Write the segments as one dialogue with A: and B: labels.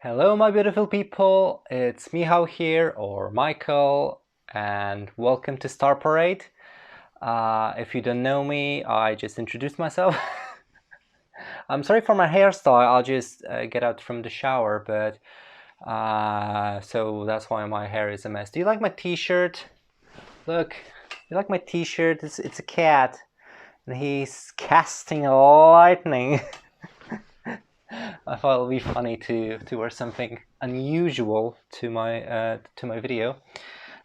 A: Hello, my beautiful people. It's Michał here, or Michael, and welcome to Star Parade. If you don't know me, I just introduced myself. I'm sorry for my hairstyle. I'll just get out from the shower, but so that's why my hair is a mess. Do you like my T-shirt? Look, you like my T-shirt? It's a cat, and he's casting lightning. I thought it would be funny to wear something unusual to my video.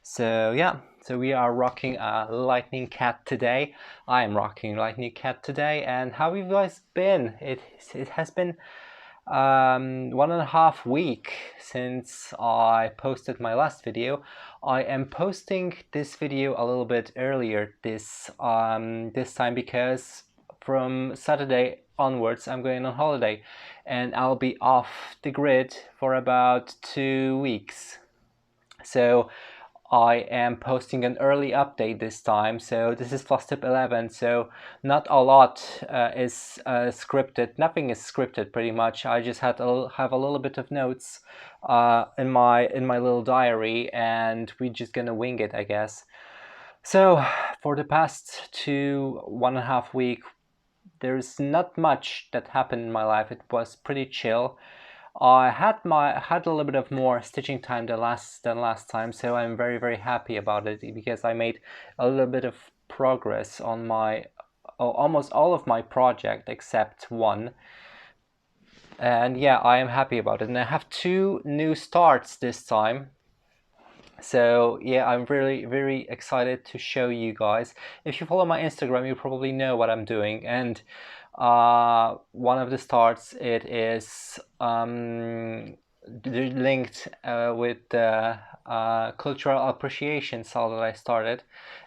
A: So yeah, so we are rocking a lightning cat today. I am rocking lightning cat today. And how have you guys been? It has been 1.5 weeks since I posted my last video. I am posting this video a little bit earlier this time because from Saturday onwards I'm going on holiday and I'll be off the grid for about 2 weeks. So I am posting an early update this time. So this is Flosstube 11. So not a lot is scripted. Nothing is scripted pretty much. I just have a little bit of notes in my little diary, and we're just gonna wing it, I guess. So for the past 1.5 weeks, there's not much that happened in my life. It was pretty chill. I had a little bit of more stitching time than last time, so I'm very happy about it because I made a little bit of progress on my almost all of my project except one. And yeah, I am happy about it. And I have 2 new starts this time. So yeah, I'm really very excited to show you guys. If you follow my Instagram, you probably know what I'm doing. And one of the starts, it is linked with the cultural appreciation style that I started,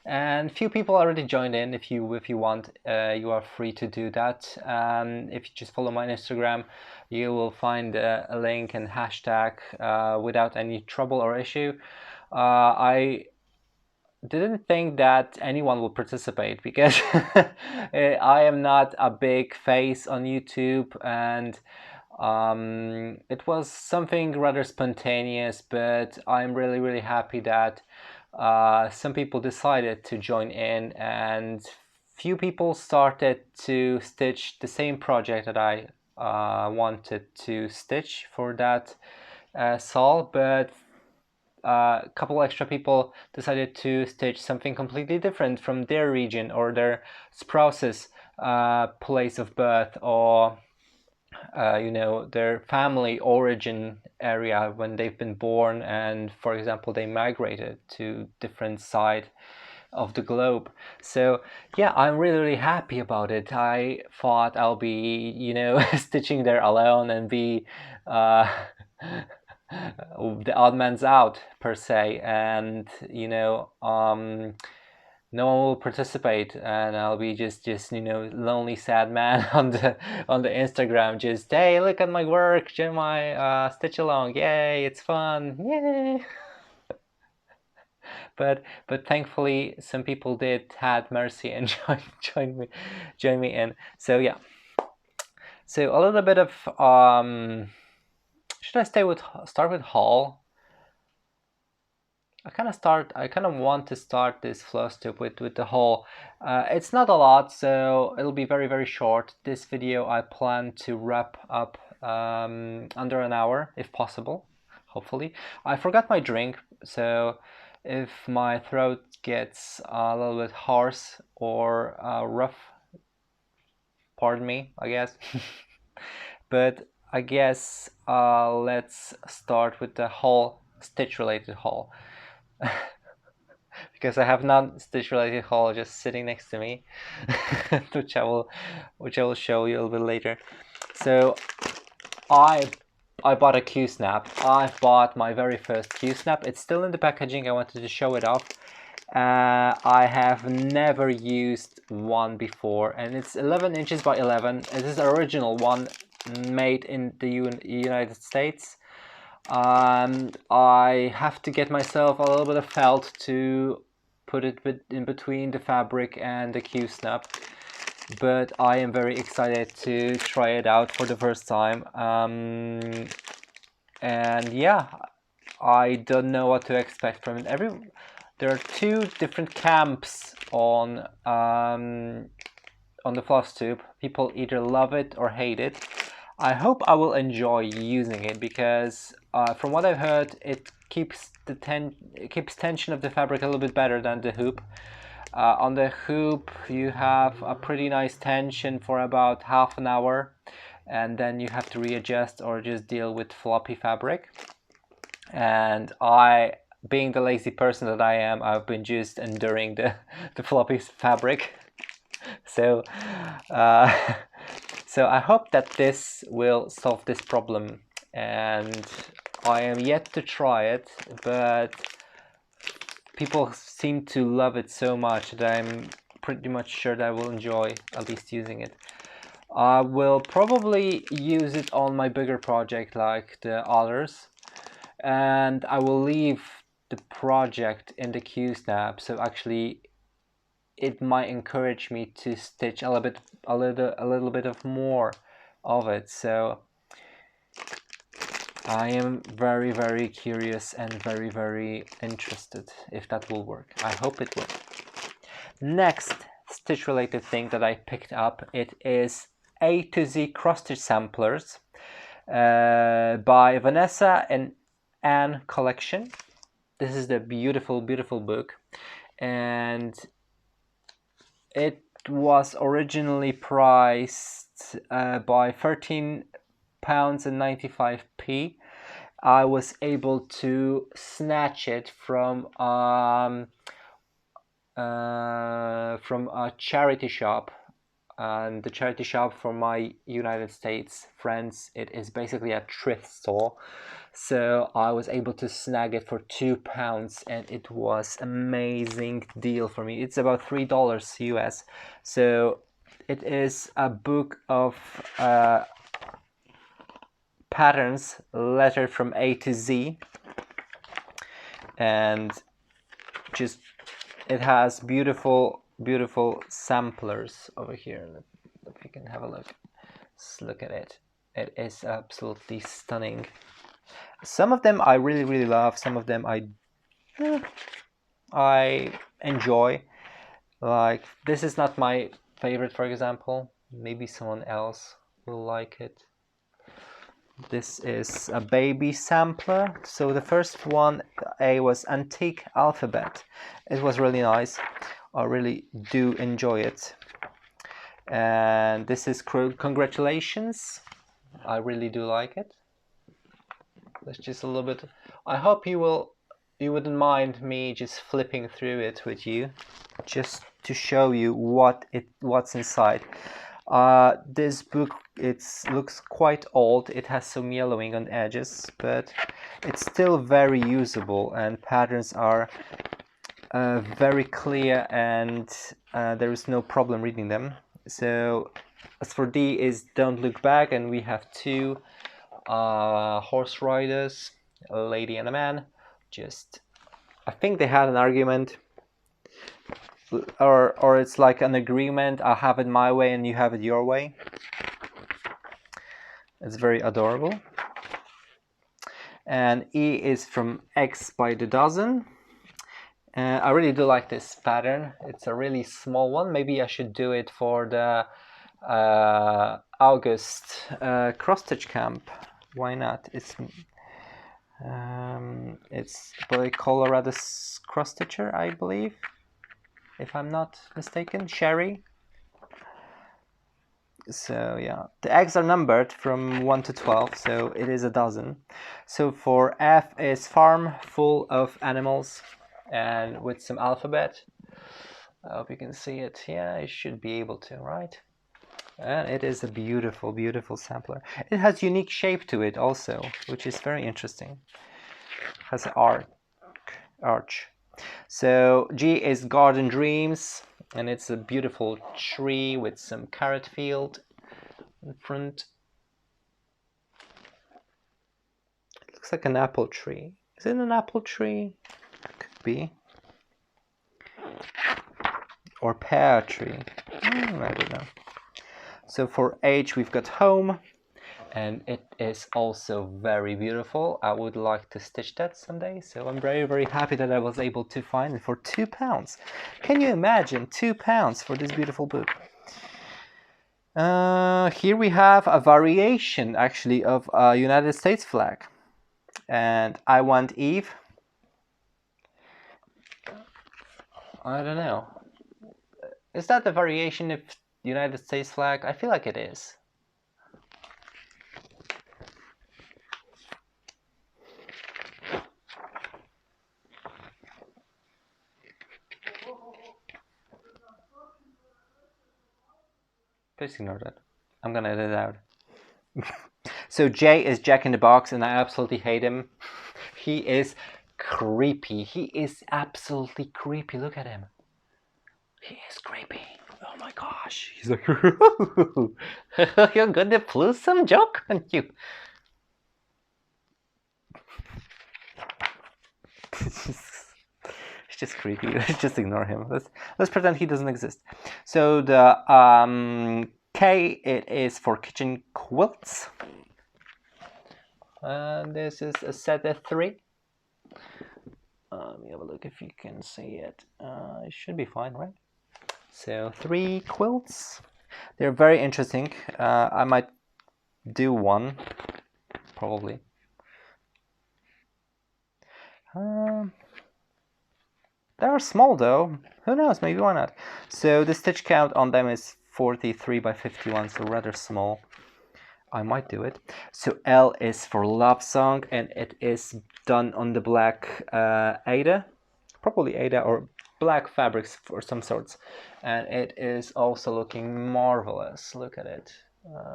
A: and few people already joined in. If you want, you are free to do that. If you just follow my Instagram, you will find a link and hashtag without any trouble or issue. I didn't think that anyone would participate because I am not a big face on YouTube, and it was something rather spontaneous, but I'm really happy that some people decided to join in, and few people started to stitch the same project that I wanted to stitch for that Sol, but a couple extra people decided to stitch something completely different from their region or their spouse's place of birth, or their family origin area when they've been born, and for example they migrated to different side of the globe. So yeah, I'm really happy about it. I thought I'll be stitching there alone and be the odd man's out per se, and no one will participate, and I'll be just lonely sad man on the Instagram, just, hey, look at my work, join my stitch along, yay, it's fun, yay. But thankfully some people did had mercy and join me in. So yeah, so a little bit of should I start with haul? I kind of want to start this Flosstube with the haul. It's not a lot, so it'll be very short. This video I plan to wrap up under an hour if possible, hopefully. I forgot my drink, so if my throat gets a little bit hoarse or rough, pardon me, I guess. But I guess let's start with the haul, stitch related haul. Because I have non-stitch related haul just sitting next to me, which I will show you a little bit later. So I bought a Q-snap. I bought my very first Q-snap. It's still in the packaging. I wanted to show it off. I have never used one before, and it's 11 inches by 11. It is the original one made in the United States. I have to get myself a little bit of felt to put it in between the fabric and the Q-snap, but I am very excited to try it out for the first time. and yeah, I don't know what to expect from it. There are two different camps on the Flosstube. People either love it or hate it. I hope I will enjoy using it because from what I've heard, it keeps tension of the fabric a little bit better than the hoop. On the hoop, you have a pretty nice tension for about half an hour, and then you have to readjust or just deal with floppy fabric. And I, being the lazy person that I am, I've been just enduring the floppy fabric. So so I hope that this will solve this problem, and I am yet to try it, but people seem to love it so much that I'm pretty much sure that I will enjoy at least using it. I will probably use it on my bigger project like the others, and I will leave the project in the QSnap, so actually it might encourage me to stitch a little bit of more of it. So I am very, very curious and very, very interested if that will work. I hope it will. Next stitch related thing that I picked up, it is A to Z cross stitch samplers by Vanessa and Anne collection. This is the beautiful, beautiful book, and it was originally priced by £13.95. I was able to snatch it from a charity shop, and the charity shop for my United States friends, it is basically a thrift store. So I was able to snag it for £2, and it was amazing deal for me. It's about $3 US. So it is a book of patterns lettered from A to Z, and just it has beautiful, beautiful samplers over here. If you can have a look, let's look at it. It is absolutely stunning. Some of them I really, really love. Some of them I enjoy. Like this is not my favorite, for example. Maybe someone else will like it. This is a baby sampler. So the first one, A, was Antique Alphabet. It was really nice. I really do enjoy it. And this is Congratulations. I really do like it. Let's just a little bit. I hope you wouldn't mind me just flipping through it with you, just to show you what's inside. This book, it looks quite old. It has some yellowing on edges, but it's still very usable, and patterns are very clear, and there is no problem reading them. So as for D is Don't Look Back, and we have two horse riders, a lady and a man. I think they had an argument, or it's like an agreement. I'll have it my way and you have it your way. It's very adorable. And E is from X by the Dozen. I really do like this pattern. It's a really small one. Maybe I should do it for the August cross-stitch camp. Why not? It's by Colorado cross-stitcher, I believe, if I'm not mistaken. Sherry. So yeah, the eggs are numbered from 1 to 12, so it is a dozen. So for F is Farm Full of Animals, and with some alphabet. I hope you can see it. Yeah, you should be able to, right? And it is a beautiful, beautiful sampler. It has unique shape to it also, which is very interesting. It has an arch. So G is Garden Dreams, and it's a beautiful tree with some carrot field in front. It looks like an apple tree. Is it an apple tree? Could be. Or pear tree. I don't know. So for H we've got Home, and it is also very beautiful. I would like to stitch that someday, so I'm very, very happy that I was able to find it for £2. Can you imagine £2 for this beautiful book? Here we have a variation actually of a United States flag, and I want Eve. I don't know. Is that the variation of United States flag? I feel like it is. Please ignore that. I'm gonna edit it out. So Jay is Jack in the Box, and I absolutely hate him. He is creepy. He is absolutely creepy. Look at him. He is creepy. Oh my gosh. He's like, you're gonna pull some joke on you. It's just creepy. Let's just ignore him. Let's pretend he doesn't exist. So the K, it is for kitchen quilts. This is a set of 3. Let me have a look if you can see it. It should be fine, right? So 3 quilts. They're very interesting. I might do one, probably. They are small though. Who knows? Maybe why not? So the stitch count on them is 43 by 51, so rather small. I might do it. So L is for Love Song, and it is done on the black Aida, probably Aida or black fabrics for some sorts, and it is also looking marvelous. Look at it.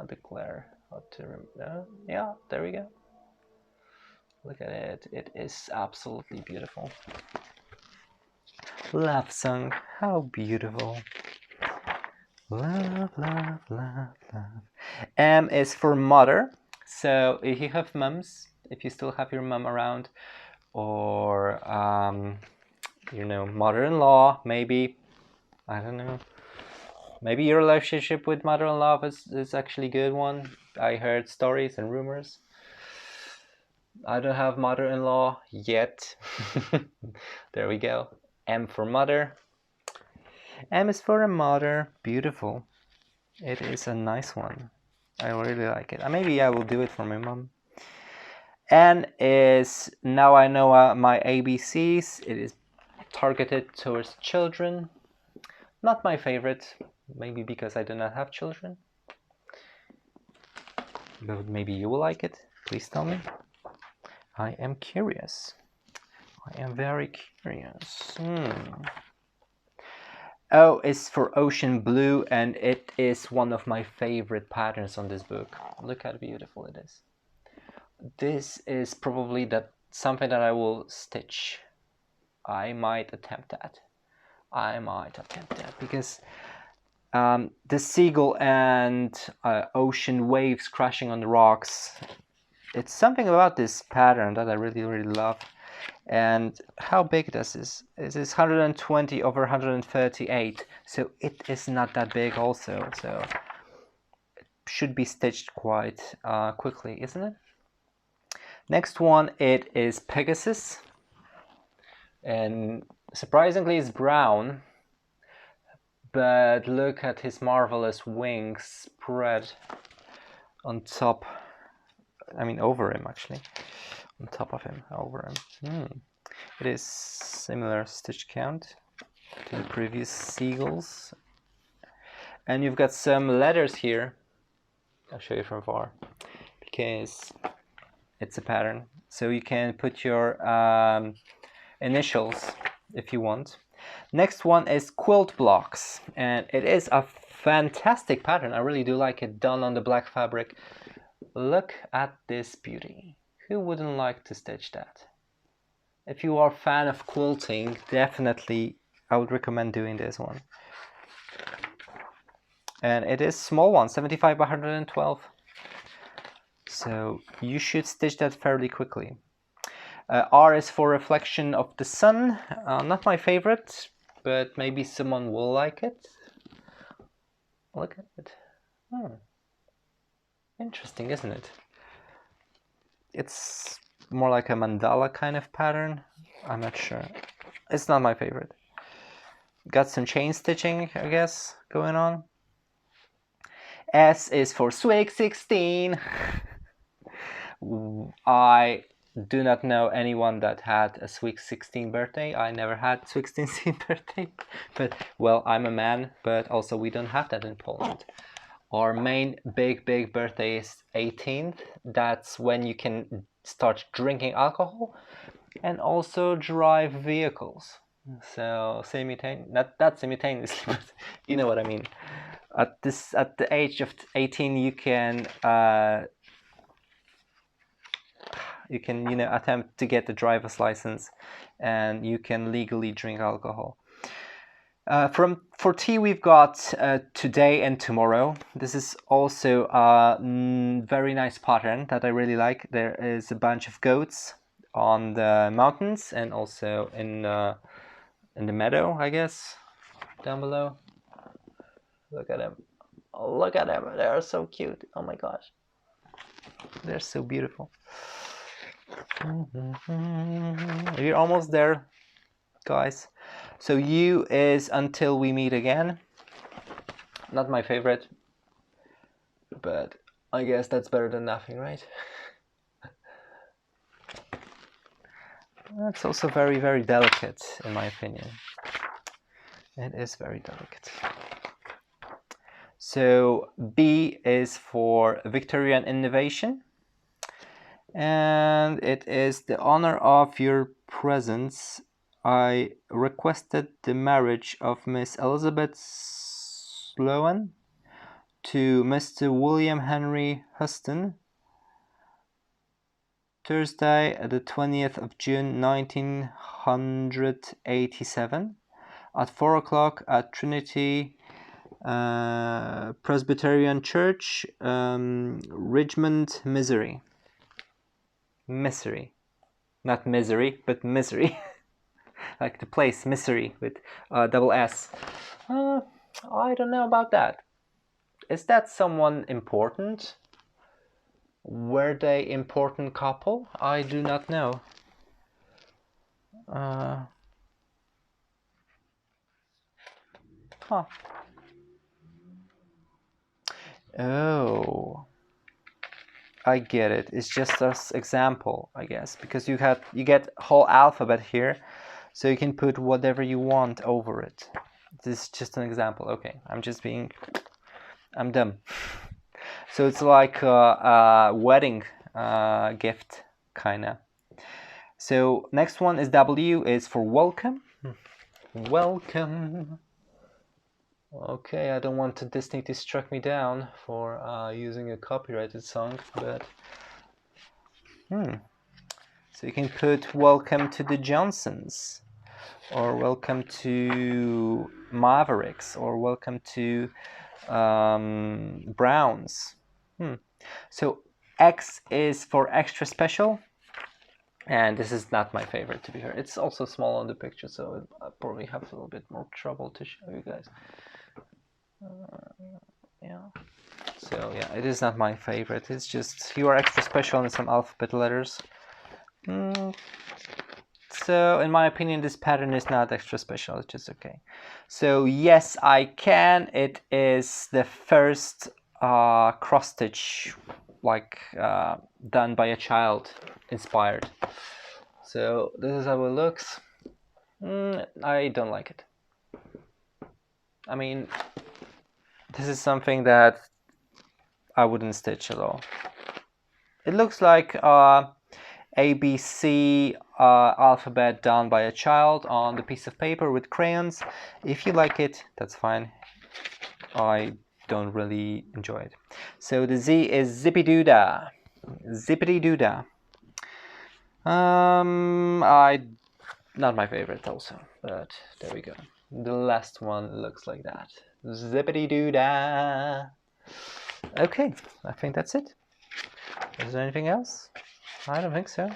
A: The glare. Yeah, there we go. Look at it. It is absolutely beautiful. Love Song. How beautiful. Love, love, love, love. M is for mother. So if you have mums, if you still have your mum around, or you know, mother-in-law, maybe, I don't know, maybe your relationship with mother-in-law is actually a good one. I heard stories and rumors. I don't have mother-in-law yet. There we go. M for mother. M is for a mother. Beautiful. It is a nice one. I really like it. Maybe I will do it for my mom. N is, now I know my ABCs. It is targeted towards children. Not my favorite. Maybe because I do not have children. But maybe you will like it. Please tell me. I am curious. I am very curious. O is for ocean blue, and it is one of my favorite patterns on this book. Look how beautiful it is. This is probably something that I will stitch. I might attempt that. Because the seagull and ocean waves crashing on the rocks, it's something about this pattern that I really, really love. And how big does this? It is 120 over 138, so it is not that big also, so it should be stitched quite quickly, isn't it? Next one, it is Pegasus, and surprisingly it's brown, but look at his marvelous wings spread on top, I mean over him actually. On top of him, over him. It is similar stitch count to the previous seagulls. And you've got some letters here. I'll show you from far, because it's a pattern. So you can put your initials if you want. Next one is quilt blocks, and it is a fantastic pattern. I really do like it, done on the black fabric. Look at this beauty. Who wouldn't like to stitch that? If you are a fan of quilting, definitely I would recommend doing this one. And it is small one, 75 by 112. So you should stitch that fairly quickly. R is for reflection of the sun. Not my favorite, but maybe someone will like it. Look at it. Interesting, isn't it? It's more like a mandala kind of pattern. I'm not sure. It's not my favorite. Got some chain stitching, I guess, going on. S is for Swig 16. I do not know anyone that had a Swig 16 birthday. I never had Swig 16 birthday. But, well, I'm a man, but also we don't have that in Poland. Our main big birthday is 18th. That's when you can start drinking alcohol and also drive vehicles. So not simultaneously, but you know what I mean. At the age of 18, you can attempt to get the driver's license, and you can legally drink alcohol. For tea, we've got today and tomorrow. This is also a very nice pattern that I really like. There is a bunch of goats on the mountains and also in the meadow, I guess, down below. Look at them. Look at them. They are so cute. Oh my gosh. They're so beautiful. We're almost there, guys. So U is until we meet again. Not my favorite, but I guess that's better than nothing, right? That's also very delicate, in my opinion. It is very delicate. So B is for Victorian innovation, and it is the honor of your presence. I requested the marriage of Miss Elizabeth Sloan to Mr. William Henry Huston, Thursday, the 20th of June, 1987, at 4 o'clock at Trinity Presbyterian Church, Richmond, Missouri. Missouri. Not misery, but misery. Like the place, Missouri, with double S. I don't know about that. Is that someone important? Were they important couple? I do not know. Huh. Oh, I get it. It's just an example, I guess, because you get whole alphabet here, so you can put whatever you want over it. This is just an example. Okay, I'm dumb. So it's like a wedding gift, kinda. So next one is W, is for welcome. Welcome. Okay, I don't want Disney to strike me down for using a copyrighted song, but so you can put welcome to the Johnsons, or welcome to Mavericks, or welcome to Browns. So X is for extra special, and this is not my favorite, to be fair. It's also small on the picture, so I probably have a little bit more trouble to show you guys. Yeah. So yeah, it is not my favorite. It's just you are extra special in some alphabet letters. So in my opinion, this pattern is not extra special. It's just okay. So yes, I can. It is the first cross stitch, like done by a child, inspired. So this is how it looks. I don't like it. I mean, this is something that I wouldn't stitch at all. It looks like ABC alphabet done by a child on the piece of paper with crayons. If you like it, that's fine. I don't really enjoy it. So the Z is zippy-doo-dah. Zippity-doo-dah. Not my favorite also, but there we go. The last one looks like that. Zippity-doo-dah. Okay, I think that's it. Is there anything else? I don't think so.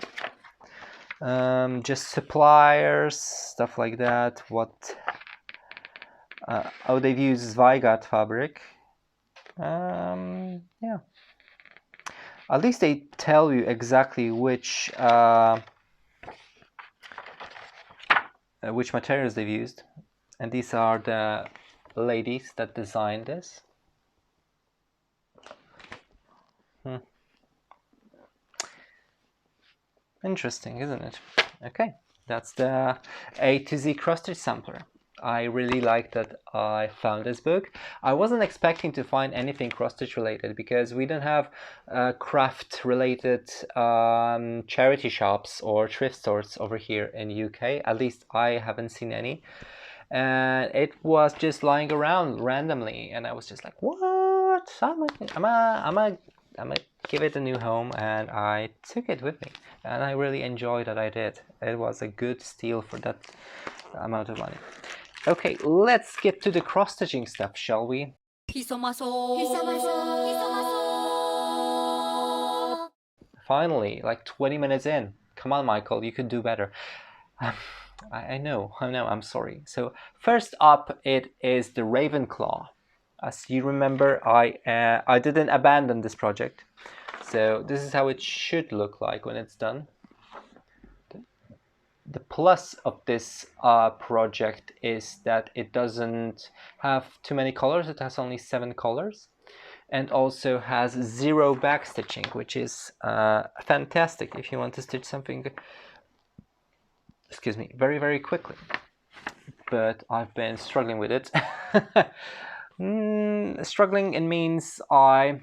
A: Just suppliers, stuff like that. They've used Zweigart fabric. Yeah. At least they tell you exactly which materials they've used. And these are the ladies that designed this. Interesting, isn't it? Okay, that's the A to Z cross-stitch sampler. I really like that I found this book. I wasn't expecting to find anything cross-stitch related because we don't have craft related charity shops or thrift stores over here in UK. At least I haven't seen any. And it was just lying around randomly, and I was just like, what? I'm gonna give it a new home, and I took it with me, and I really enjoyed that I did. It was a good steal for that amount of money. Okay, let's get to the cross-stitching stuff, shall we? Finally, like 20 minutes in. Come on, Michael, you could do better. I know, I'm sorry. So first up, it is the Ravenclaw. As you remember, I didn't abandon this project. So this is how it should look like when it's done. The plus of this project is that it doesn't have too many colors. It has only 7 colors. And also has 0 backstitching, which is fantastic if you want to stitch something, excuse me, very, very quickly. But I've been struggling with it. Struggling, it means I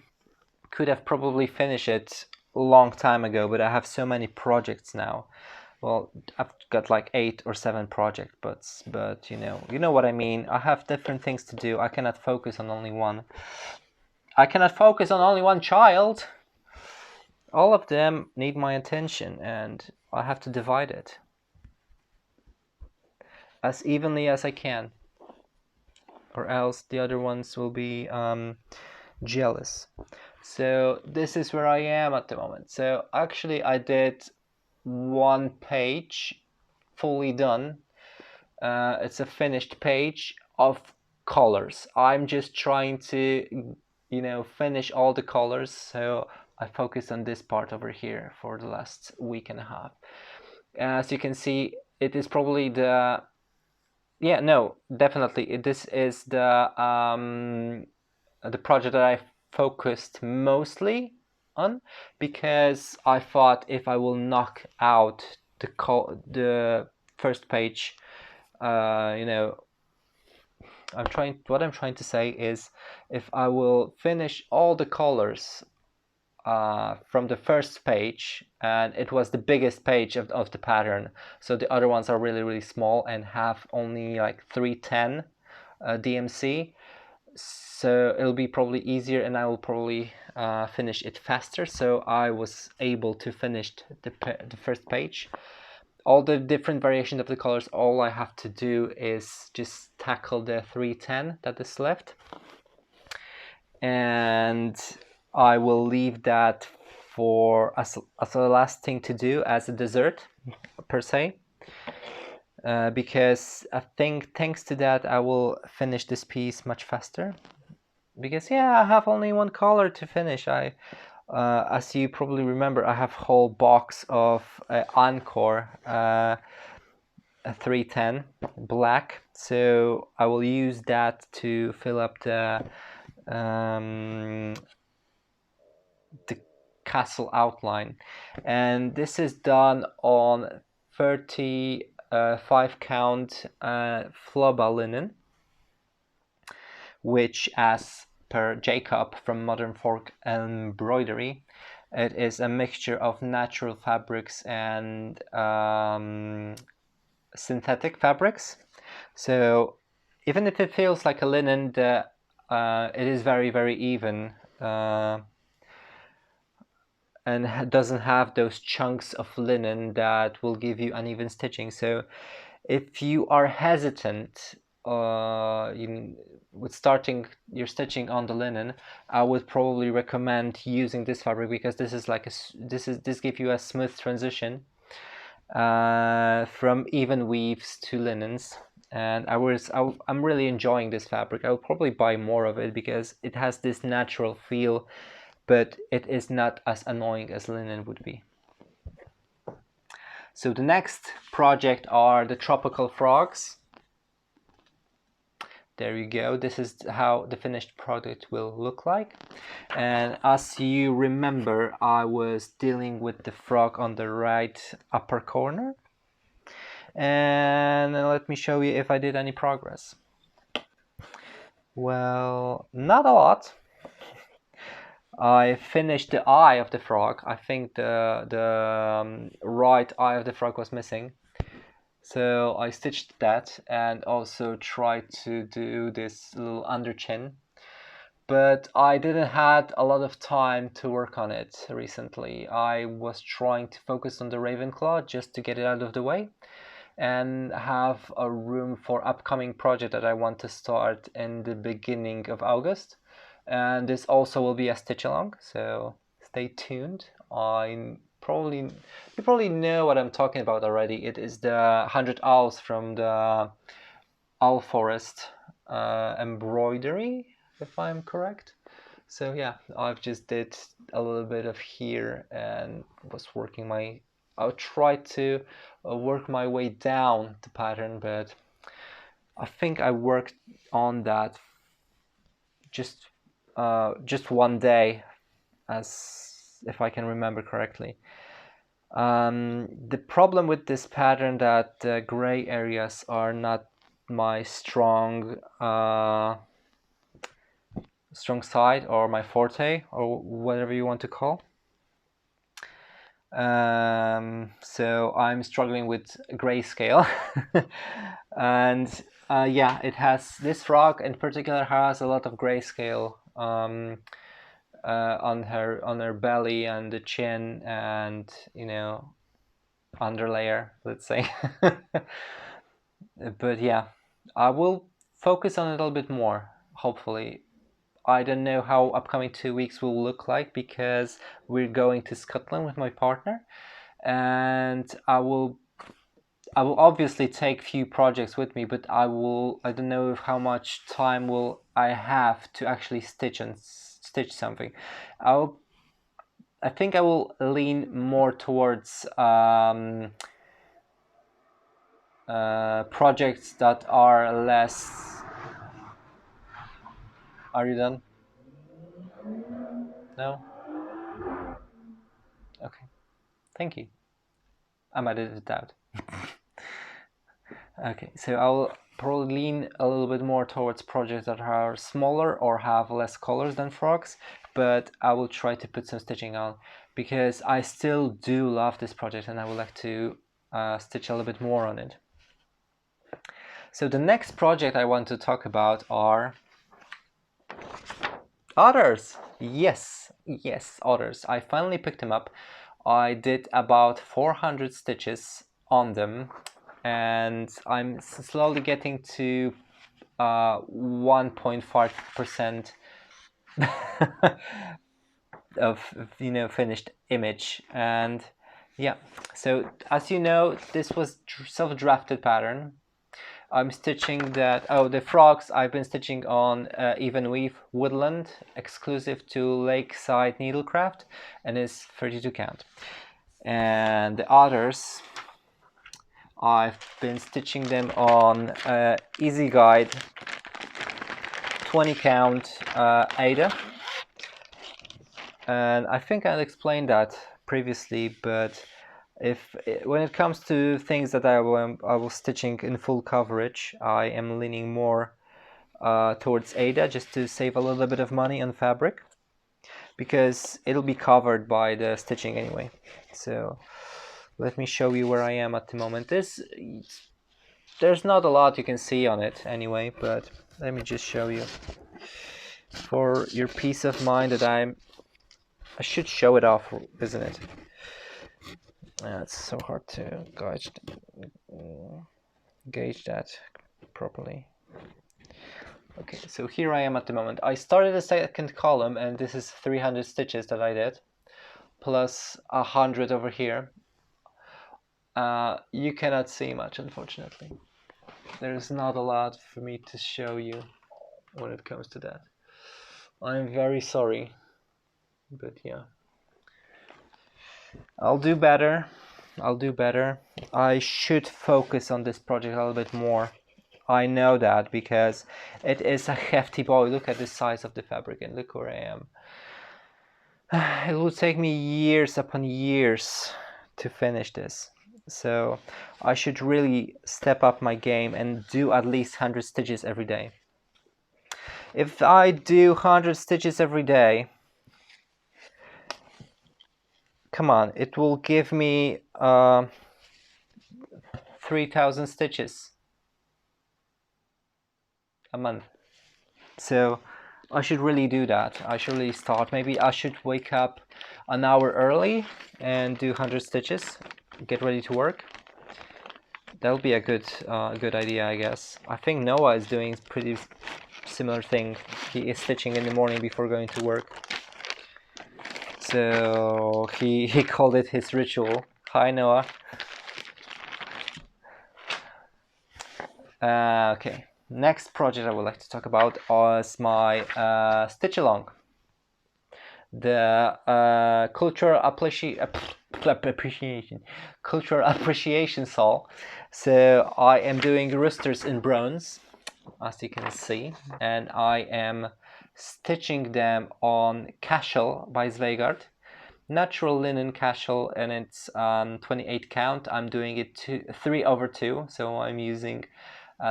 A: could have probably finished it a long time ago, but I have so many projects now. Well, I've got like 8 or 7 projects, but you know what I mean. I have different things to do. I cannot focus on only one. I cannot focus on only one child. All of them need my attention, and I have to divide it as evenly as I can, or else the other ones will be jealous. So this is where I am at the moment. So actually I did 1 page fully done. It's a finished page of colors. I'm just trying to finish all the colors, so I focused on this part over here for the last week and a half. As you can see, it is probably the definitely this is the project that I focused mostly on, because I thought if I will knock out the first page, what I'm trying to say is, if I will finish all the colors from the first page, and it was the biggest page of the pattern, so the other ones are really, really small and have only like 310 DMC, so it'll be probably easier and I will probably finish it faster. So I was able to finish the first page. All the different variations of the colors, all I have to do is just tackle the 310 that is left, and I will leave that for as the last thing to do as a dessert per se, because I think thanks to that I will finish this piece much faster, because I have only 1 color to finish. As you probably remember, I have a whole box of Encore 310 black, so I will use that to fill up the castle outline. And this is done on 35 count Flosstube linen, which, as per Jakob from Modern Folk Embroidery, it is a mixture of natural fabrics and synthetic fabrics. So even if it feels like a linen, it is very, very even, and doesn't have those chunks of linen that will give you uneven stitching. So if you are hesitant with starting your stitching on the linen, I would probably recommend using this fabric, because this is like this gives you a smooth transition from even weaves to linens. And I'm really enjoying this fabric. I'll probably buy more of it because it has this natural feel, but it is not as annoying as linen would be. So the next project are the tropical frogs. There you go. This is how the finished product will look like. And as you remember, I was dealing with the frog on the right upper corner. And let me show you if I did any progress. Well, not a lot. I finished the eye of the frog. I think the right eye of the frog was missing. So I stitched that and also tried to do this little under chin. But I didn't had a lot of time to work on it recently. I was trying to focus on the Ravenclaw just to get it out of the way and have a room for upcoming project that I want to start in the beginning of August. And this also will be a stitch along, so stay tuned. You probably know what I'm talking about already. It is the 100 owls from the Owl Forest embroidery, if I'm correct. So yeah, I've just did a little bit of here and was working I'll try to work my way down the pattern, but I think I worked on that just one day, as if I can remember correctly. The problem with this pattern that the gray areas are not my strong side or my forte or whatever you want to call. So I'm struggling with grayscale and yeah, it has, this frog in particular has a lot of grayscale on her belly and the chin and, you know, underlayer, let's say. But yeah, I will focus on it a little bit more, hopefully. I don't know how upcoming 2 weeks will look like because we're going to Scotland with my partner, and I will obviously take few projects with me, but I don't know how much time will I have to actually stitch something. I think I will lean more towards projects that are less. Are you done? No? Okay. Thank you. I might edit it out. Okay, so I'll probably lean a little bit more towards projects that are smaller or have less colors than frogs, but I will try to put some stitching on because I still do love this project and I would like to stitch a little bit more on it. So the next project I want to talk about are otters. Yes, otters. I finally picked them up. I did about 400 stitches on them and I'm slowly getting to 1.5% of, you know, finished image. And yeah, so as you know, this was self-drafted pattern. I'm stitching that, the frogs I've been stitching on even weave woodland, exclusive to Lakeside Needlecraft, and is 32 count. And the others, I've been stitching them on Easy Guide 20 count Ada. And I think I explained that previously, but when it comes to things that I was stitching in full coverage, I am leaning more towards Ada just to save a little bit of money on fabric, because it'll be covered by the stitching anyway. So let me show you where I am at the moment. There's not a lot you can see on it anyway, but let me just show you for your peace of mind that I should show it off, isn't it? It's so hard to gauge that properly. Okay, so here I am at the moment. I started a second column and this is 300 stitches that I did, plus 100 over here. You cannot see much, unfortunately. There's not a lot for me to show you when it comes to that. I'm very sorry, but yeah, I'll do better. I'll do better. I should focus on this project a little bit more. I know that because it is a hefty boy. Look at the size of the fabric and look where I am. It will take me years upon years to finish this. So I should really step up my game and do at least 100 stitches every day. If I do 100 stitches every day, come on, it will give me 3,000 stitches a month. So I should really do that. I should really start. Maybe I should wake up an hour early and do 100 stitches, get ready to work. That'll be a good idea, I guess. I think Noah is doing a pretty similar thing. He is stitching in the morning before going to work. So he called it his ritual. Hi, Noah. Okay. Next project I would like to talk about is my stitch along. The cultural appreciation saw. So I am doing roosters in bronze, as you can see, and I am stitching them on cashel by Zweigart, natural linen cashel, and it's 28 count. I'm doing it 3/2, so I'm using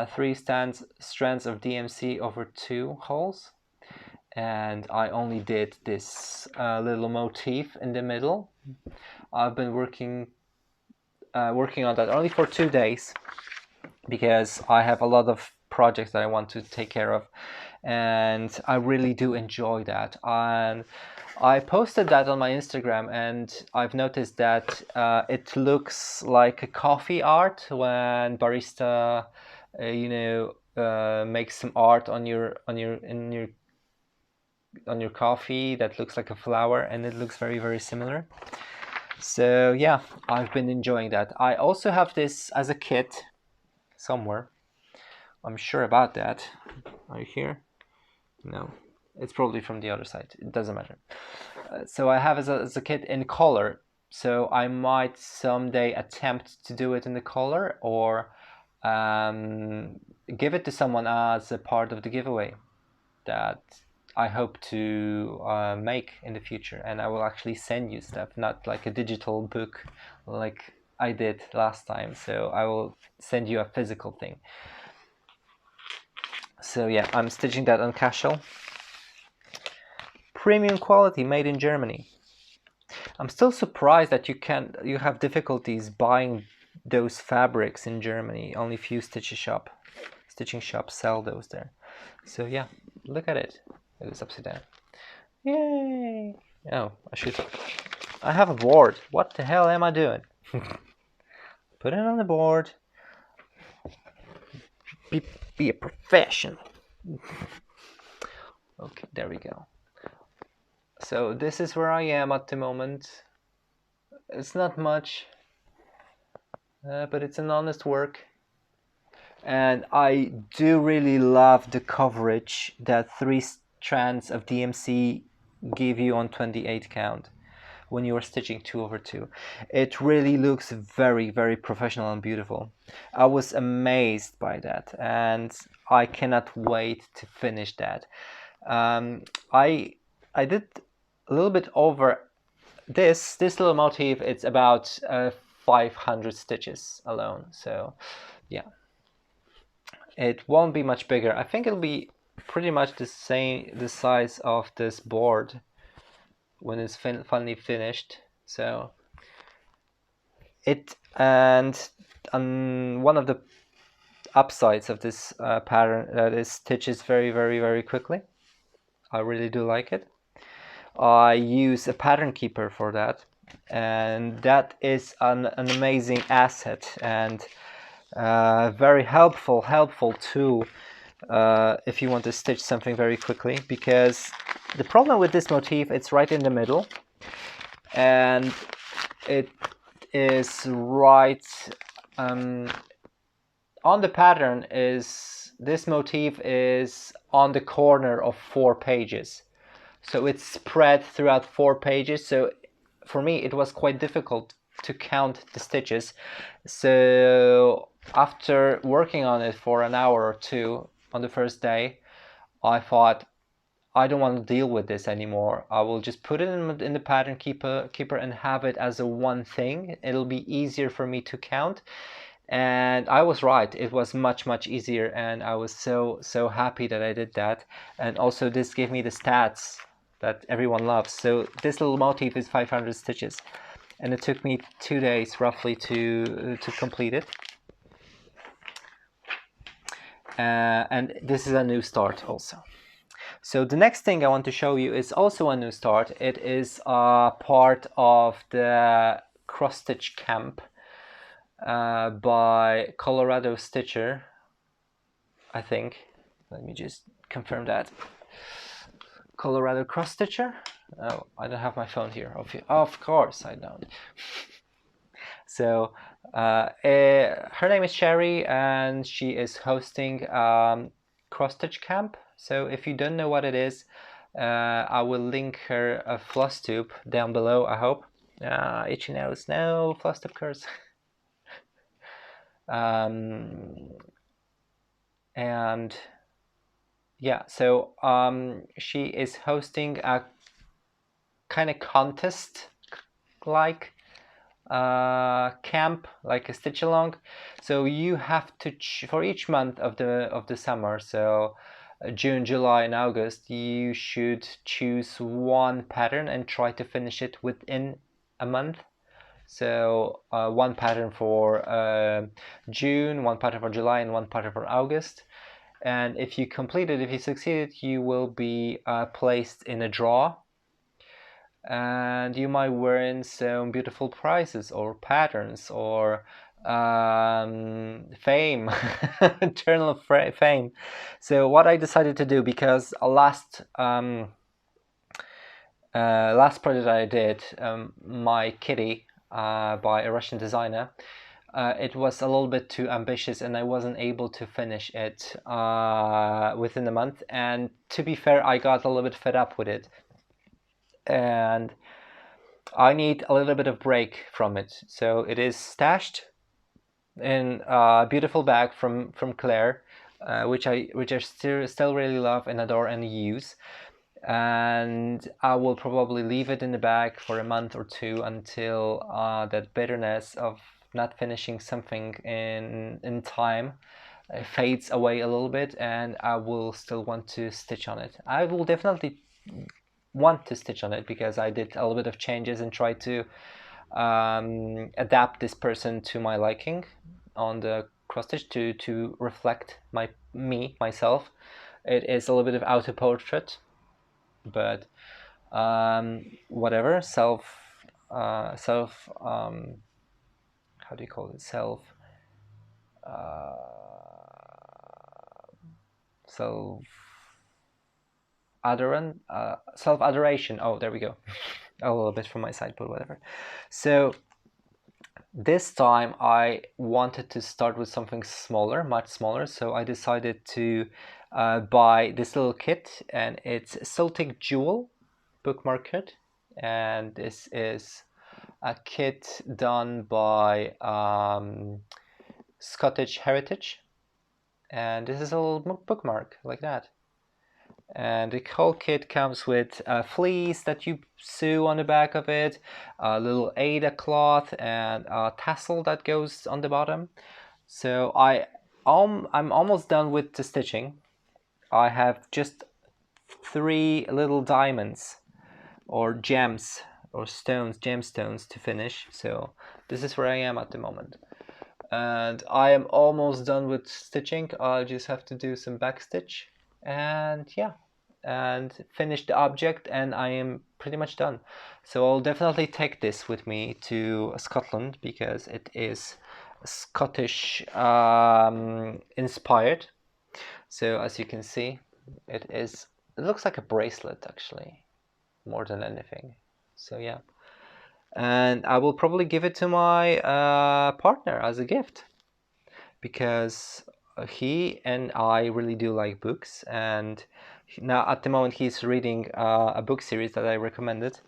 A: 3 strands of DMC over 2 holes, and I only did this little motif in the middle. I've been working on that only for 2 days because I have a lot of projects that I want to take care of, and I really do enjoy that. And I posted that on my Instagram, and I've noticed that it looks like a coffee art when barista make some art on your coffee that looks like a flower, and it looks very, very similar. So yeah, I've been enjoying that. I also have this as a kit somewhere. I'm sure about that. Are you here? No, it's probably from the other side. It doesn't matter. So I have as a kit in color. So I might someday attempt to do it in the color, or give it to someone as a part of the giveaway that I hope to make in the future. And I will actually send you stuff, not like a digital book like I did last time. So I will send you a physical thing. So yeah, I'm stitching that on cashel. Premium quality, made in Germany. I'm still surprised that you have difficulties buying those fabrics in Germany. Only few stitching shops sell those there. So yeah, look at it. It is upside down. Yay! Oh, I have a board. What the hell am I doing? Put it on the board. Be a professional. Okay, there we go. So this is where I am at the moment. It's not much, but it's an honest work. And I do really love the coverage that 3 strands of DMC give you on 28 count when you are stitching 2/2. It really looks very, very professional and beautiful. I was amazed by that, and I cannot wait to finish that. I did a little bit over this little motif. It's about 500 stitches alone. So yeah, it won't be much bigger. I think it'll be pretty much the size of this board when it's finally finished. So and one of the upsides of this pattern that it stitches very, very, very quickly. I really do like it. I use a pattern keeper for that, and that is an amazing asset and very helpful tool if you want to stitch something very quickly, because the problem with this motif, it's right in the middle, and it is right on the pattern. This motif is on the corner of 4 pages. so it's spread throughout 4 pages. So for me it was quite difficult to count the stitches. So after working on it for an hour or two on the first day, I thought, I don't want to deal with this anymore. I will just put it in the pattern keeper and have it as a one thing. It'll be easier for me to count. And I was right. It was much easier, and I was so happy that I did that. And also this gave me the stats that everyone loves. So this little motif is 500 stitches, and it took me 2 days roughly to complete it. And this is a new start also. So the next thing I want to show you is also a new start. It is a part of the cross stitch camp by Colorado Stitcher, I think. Let me just confirm that. Colorado Cross Stitcher. Oh, I don't have my phone here. Of course I don't. So her name is Sherry, and she is hosting cross stitch camp. So if you don't know what it is, I will link her Flosstube down below, I hope. Itchy nose, no Flosstube curse. And yeah, so she is hosting a kind of contest like camp, like a stitch along. So you have to for each month of the summer, so June, July and August, you should choose one pattern and try to finish it within a month. So one pattern for June, one pattern for July, and one pattern for August. And if you complete it, if you succeeded, you will be placed in a draw, and you might win some beautiful prizes or patterns or fame, eternal fame. So what I decided to do, because last project I did, my kitty by a Russian designer, it was a little bit too ambitious, and I wasn't able to finish it within a month. And to be fair, I got a little bit fed up with it, and I need a little bit of break from it. So it is stashed in a beautiful bag from Claire, which I still really love and adore and use. And I will probably leave it in the bag for a month or two until that bitterness of not finishing something in time fades away a little bit, and I will still want to stitch on it. I will definitely want to stitch on it because I did a little bit of changes and try to adapt this person to my liking on the cross stitch to reflect myself. It is a little bit of auto portrait, but whatever. How do you call it? Self adoration. Oh, there we go. A little bit from my side, but whatever. So this time I wanted to start with something smaller, much smaller. So I decided to buy this little kit, and it's Celtic Jewel bookmark kit. And this is a kit done by Scottish Heritage. And this is a little bookmark like that. And the whole kit comes with a fleece that you sew on the back of it, a little Ada cloth, and a tassel that goes on the bottom. So I'm almost done with the stitching. I have just 3 little diamonds or gems or gemstones to finish. So this is where I am at the moment. And I am almost done with stitching. I just have to do some back stitch, and yeah, and finish the object, and I am pretty much done. So I'll definitely take this with me to Scotland because it is Scottish inspired. So as you can see, it looks like a bracelet actually, more than anything. So yeah, and I will probably give it to my partner as a gift, because he and I really do like books, and Now at the moment he's reading a book series that I recommended,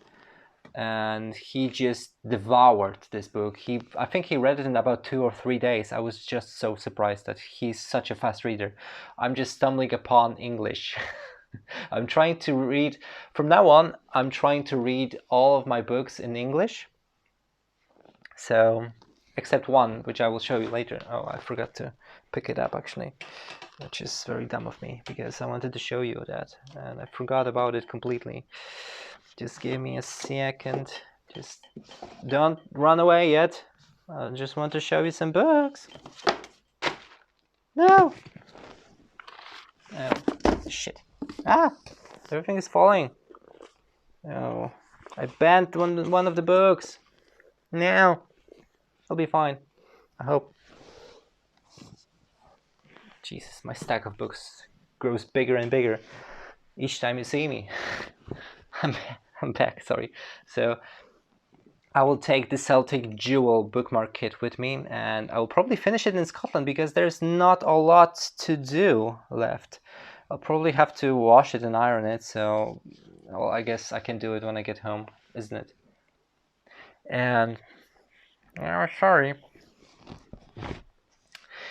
A: and he just devoured this book. I think he read it in about 2 or 3 days. I was just so surprised that he's such a fast reader. I'm just stumbling upon English. I'm trying to read, from now on, I'm trying to read all of my books in English. So, except one, which I will show you later. Oh, I forgot to pick it up actually, which is very dumb of me because I wanted to show you that and I forgot about it completely. Just give me a second. Just don't run away yet. I just want to show you some books. No! Oh, shit. Ah! Everything is falling. Oh, I bent one of the books. No. I'll be fine. I hope. Jesus, my stack of books grows bigger and bigger each time you see me. I'm back, sorry. So I will take the Celtic Jewel bookmark kit with me, and I will probably finish it in Scotland because there's not a lot to do left. I'll probably have to wash it and iron it, so well, I guess I can do it when I get home, isn't it? And oh, sorry.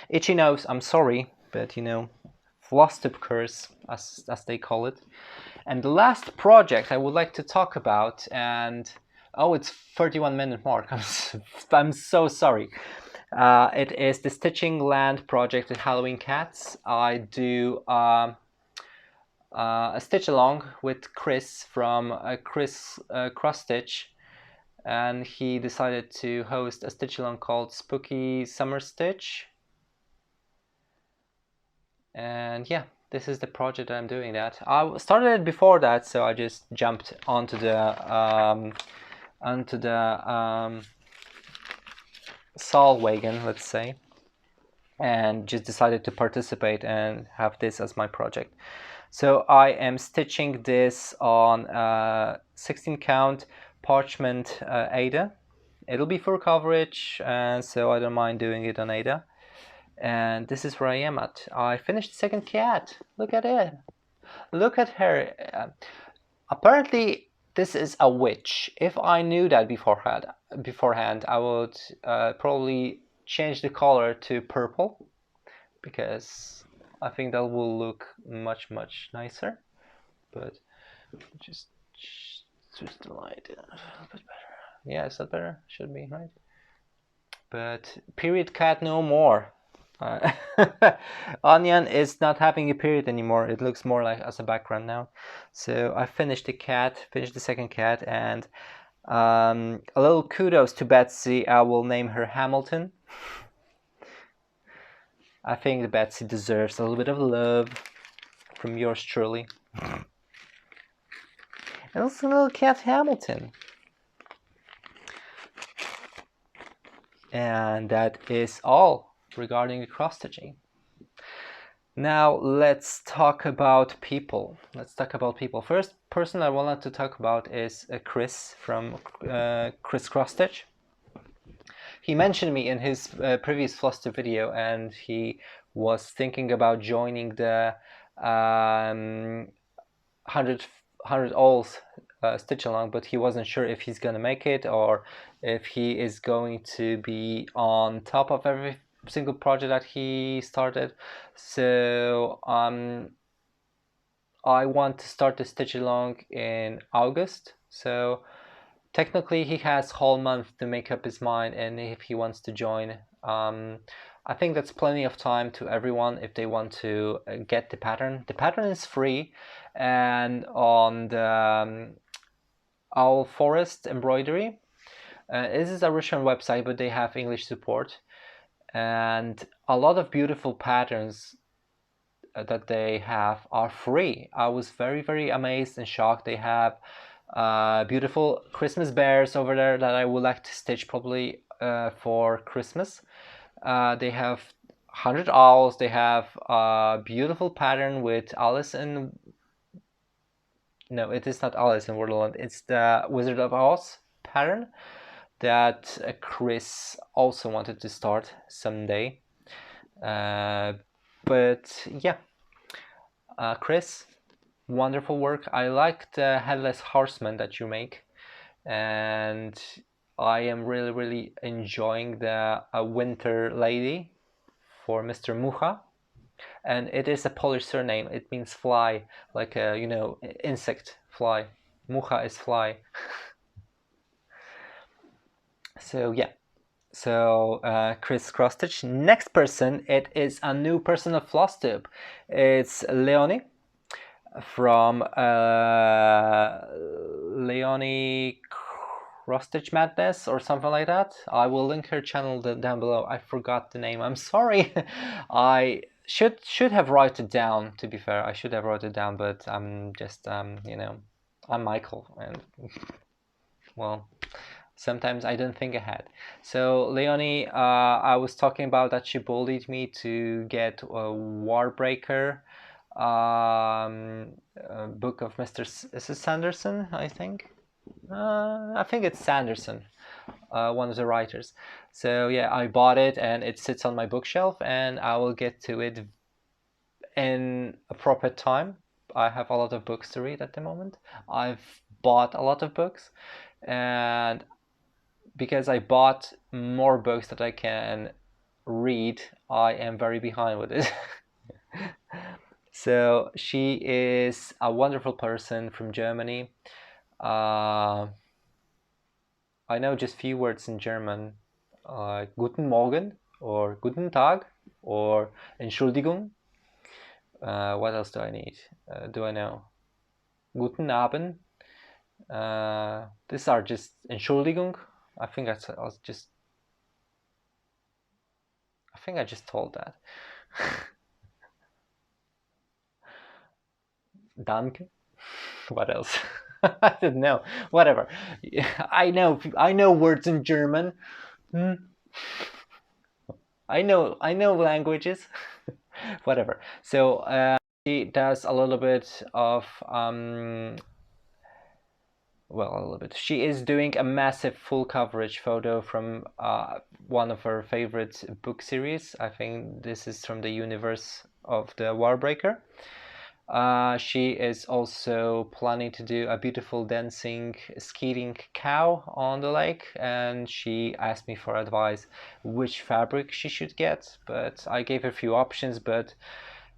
A: Itchy nose, I'm sorry, but you know, Flosstube curse, as they call it. And the last project I would like to talk about, and oh, it's 31-minute mark. I'm so sorry. It is the Stitching Land project at Halloween Cats. I do a stitch along with Chris from Chris Cross Stitch, and he decided to host a stitch along called Spooky Summer Stitch. And yeah, this is the project that I'm doing that. I started it before that, so I just jumped onto the Saul wagon, let's say, and just decided to participate and have this as my project. So I am stitching this on 16 count parchment Ada. It'll be full coverage, so I don't mind doing it on Ada. And this is where I am at. I finished the second cat. Look at it. Look at her. Apparently, this is a witch. If I knew that beforehand, I would probably change the color to purple, because I think that will look much nicer. But just the light a little bit better. Yeah, is that better? Should be, right? But period cat no more. Onion is not having a period anymore. It looks more like as a background now. So I finished the second cat, and a little kudos to Betsy. I will name her Hamilton. I think Betsy deserves a little bit of love from yours truly. And also a little cat Hamilton. And that is all regarding the cross stitching. Now let's talk about people. First person I wanted to talk about is Chris from Chris Cross Stitch. He mentioned me in his previous Flosstube video, and he was thinking about joining the 100 alls stitch along, but he wasn't sure if he's gonna make it or if he is going to be on top of every single project that he started. So I want to start the stitch along in August, so technically he has whole month to make up his mind, and if he wants to join, I think that's plenty of time to everyone if they want to get the pattern. The pattern is free, and on the Owl Forest embroidery, this is a Russian website, but they have English support, and a lot of beautiful patterns that they have are free. I was very amazed and shocked. They have beautiful Christmas bears over there that I would like to stitch probably for Christmas. They have 100 owls. They have a beautiful pattern with Alice in... No, it is not Alice in Wonderland. It's the Wizard of Oz pattern that Chris also wanted to start someday. But yeah, Chris, wonderful work. I like the headless horseman that you make, and I am really enjoying the winter lady for Mr. Mucha, and it is a Polish surname. It means fly, like a insect fly. Mucha is fly. So yeah. So Chris Crosstitch. Next person, it is a new person of Flosstube. It's Leonie from Leonie Crosstitch Madness or something like that. I will link her channel down below. I forgot the name. I'm sorry. I should have wrote it down. To be fair, I should have wrote it down, but I'm just I'm Michael, and well, sometimes I don't think ahead. So Leonie, I was talking about that she bullied me to get a Warbreaker book of Mr. Is it Sanderson? I think it's Sanderson, one of the writers. So yeah, I bought it and it sits on my bookshelf, and I will get to it in a proper time. I have a lot of books to read at the moment. I've bought a lot of books, and because I bought more books that I can read, I am very behind with it. So she is a wonderful person from Germany. I know just few words in German. Guten Morgen or Guten Tag or Entschuldigung. What else do I need? Do I know? Guten Abend. These are just Entschuldigung. I think I just told that. Danke. What else? I don't know. Whatever. I know words in German. I know languages. Whatever. So she does a little bit of well, a little bit. She is doing a massive full coverage photo from one of her favorite book series. I think this is from the universe of the Warbreaker. She is also planning to do a beautiful dancing, skating cow on the lake, and she asked me for advice which fabric she should get, but I gave her a few options, but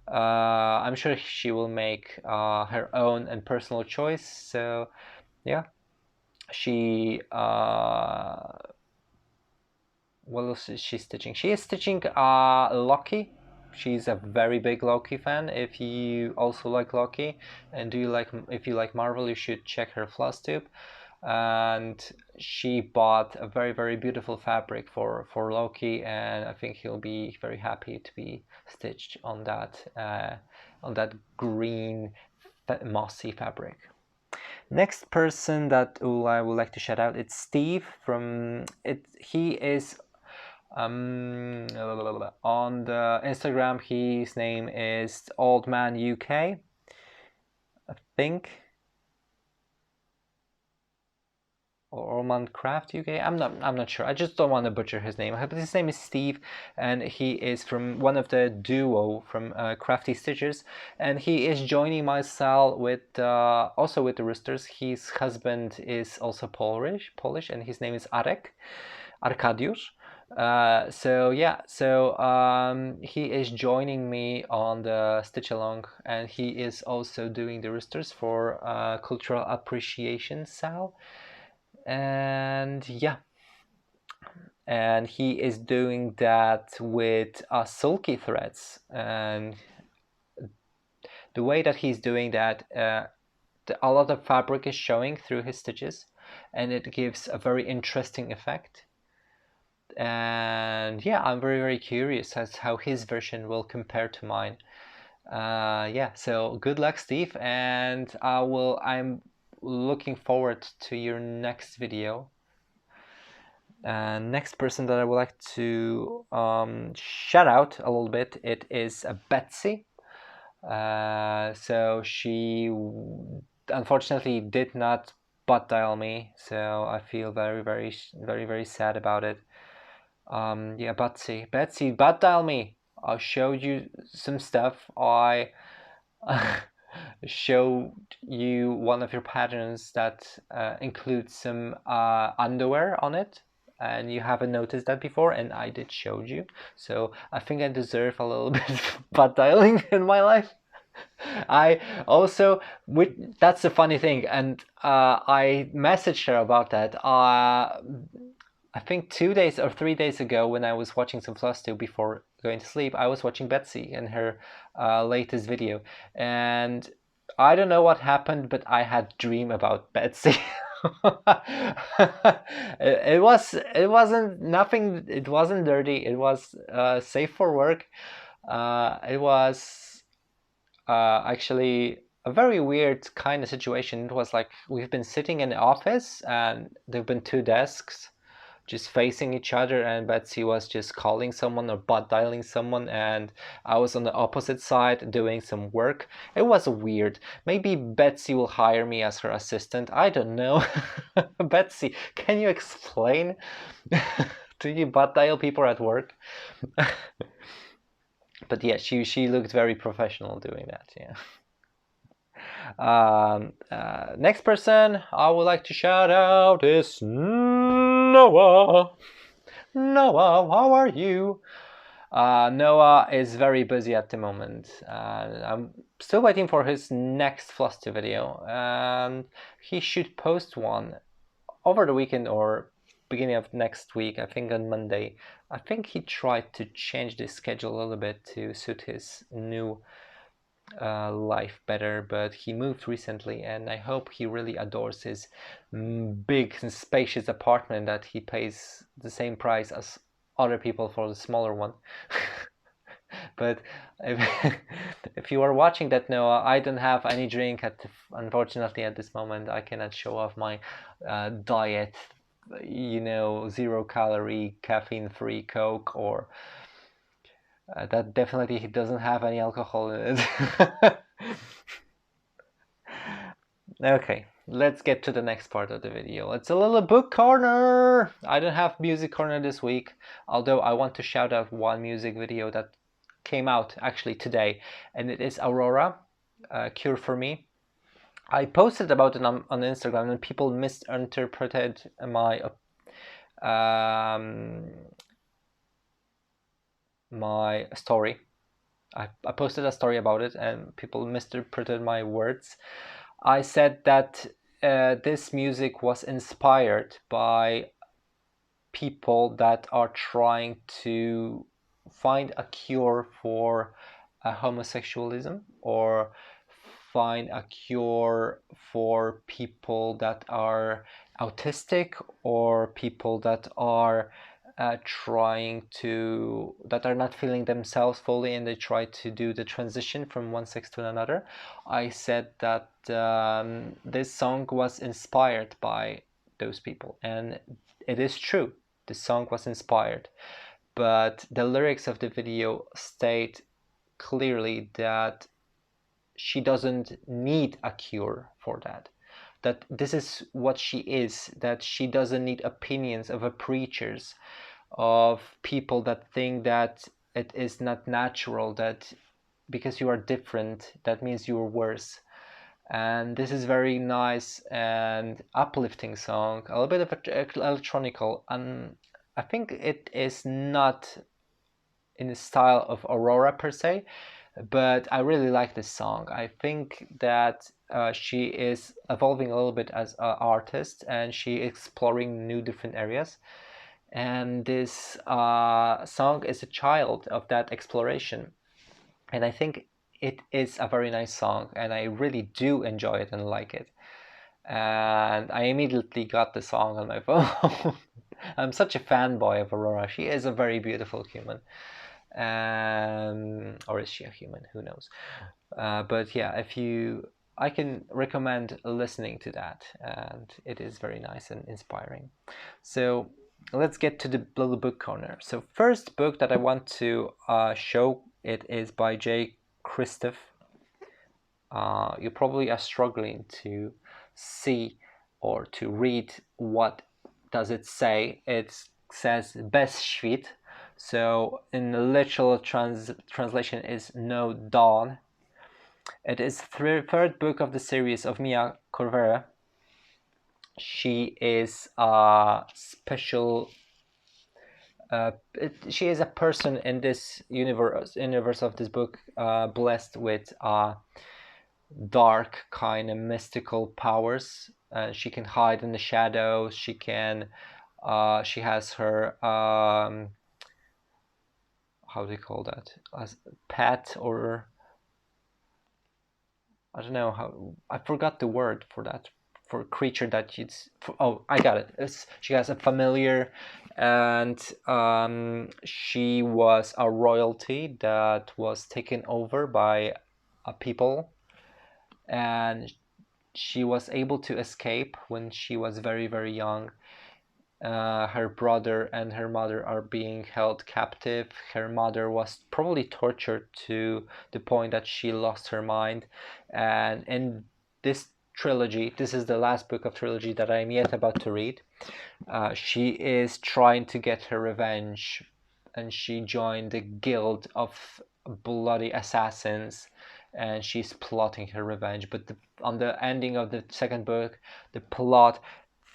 A: I'm sure she will make her own and personal choice. So yeah, she what else is she stitching? She is stitching Loki. She's a very big Loki fan. If you also like Loki and if you like Marvel, you should check her Flosstube. And she bought a very beautiful fabric for Loki, and I think he'll be very happy to be stitched on that green mossy fabric. Next person that I would like to shout out, it's Steve from it. He is on the Instagram. His name is Old Man UK, I think, or Oldman Craft UK. I'm not sure. I just don't want to butcher his name. But his name is Steve, and he is from one of the duo from Crafty Stitchers, and he is joining my cell with also with the Roosters. His husband is also Polish, and his name is Arkadiusz. So yeah, he is joining me on the stitch along, and he is also doing the Roosters for cultural appreciation cell. And yeah, and he is doing that with sulky threads, and the way that he's doing that, a lot of fabric is showing through his stitches, and it gives a very interesting effect. And yeah, I'm very curious as how his version will compare to mine. Yeah, so good luck, Steve, and I'm looking forward to your next video. Next person that I would like to shout out a little bit, it is Betsy. So she unfortunately did not butt dial me, so I feel very sad about it. Yeah, Betsy, butt dial me. I'll show you some stuff. showed you one of your patterns that includes some underwear on it, and you haven't noticed that before, and I did show you. So I think I deserve a little bit of butt dialing in my life. I also, that's the funny thing, and I messaged her about that. I think 2 days or 3 days ago, when I was watching some Flosstube before going to sleep, I was watching Betsy and her latest video, and I don't know what happened, but I had a dream about Betsy. It wasn't nothing. It wasn't dirty. It was safe for work. It was actually a very weird kind of situation. It was like we've been sitting in the office and there've been two desks just facing each other, and Betsy was just calling someone or butt dialing someone, and I was on the opposite side doing some work. It was weird. Maybe Betsy will hire me as her assistant. I don't know. Betsy, can you explain? Do you butt dial people at work? But yeah, she looked very professional doing that. Yeah. Next person I would like to shout out is Noah. Noah, how are you? Noah is very busy at the moment. I'm still waiting for his next Flosstube video, and he should post one over the weekend or beginning of next week, I think on Monday. I think he tried to change the schedule a little bit to suit his new life better, but he moved recently, and I hope he really adores his big and spacious apartment that he pays the same price as other people for the smaller one. But if you are watching that, Noah, I don't have any drink unfortunately at this moment. I cannot show off my diet, 0-calorie, caffeine-free Coke, or that definitely doesn't have any alcohol in it. Okay, let's get to the next part of the video. It's a little book corner. I don't have music corner this week, although I want to shout out one music video that came out actually today, and it is Aurora, Cure for Me. I posted about it on Instagram, and people misinterpreted my my story. I posted a story about it, and people misinterpreted my words. I said that this music was inspired by people that are trying to find a cure for homosexualism, or find a cure for people that are autistic, or people that are that are not feeling themselves fully, and they try to do the transition from one sex to another. I said that this song was inspired by those people, and it is true. The song was inspired, but the lyrics of the video state clearly that she doesn't need a cure for that. That this is what she is, that she doesn't need opinions of a preachers, of people that think that it is not natural, that because you are different, that means you're worse. And this is very nice and uplifting song, a little bit of electronical, and I think it is not in the style of Aurora per se, but I really like this song. I think that she is evolving a little bit as an artist, and she exploring new different areas. And this song is a child of that exploration. And I think it is a very nice song, and I really do enjoy it and like it. And I immediately got the song on my phone. I'm such a fanboy of Aurora. She is a very beautiful human. Or is she a human? Who knows? But yeah, I can recommend listening to that, and it is very nice and inspiring. So let's get to the little book corner. So first book that I want to show, it is by J. Christoph. You probably are struggling to see or to read what does it say. It says Bezsvit. So in the literal translation is no dawn. It is the third book of the series of Mia Corvera. She is a special. She is a person in this universe of this book, blessed with dark kind of mystical powers. She can hide in the shadows. She can. She has her how do you call that? As pet, or I don't know how. I forgot the word for that. For a creature that it's. Oh, I got it. She has a familiar, and she was a royalty that was taken over by a people, and she was able to escape when she was very, very young. Her brother and her mother are being held captive. Her mother was probably tortured to the point that she lost her mind. And in this trilogy, this is the last book of trilogy that I'm yet about to read. She is trying to get her revenge, and she joined the guild of bloody assassins, and she's plotting her revenge. But on the ending of the second book, the plot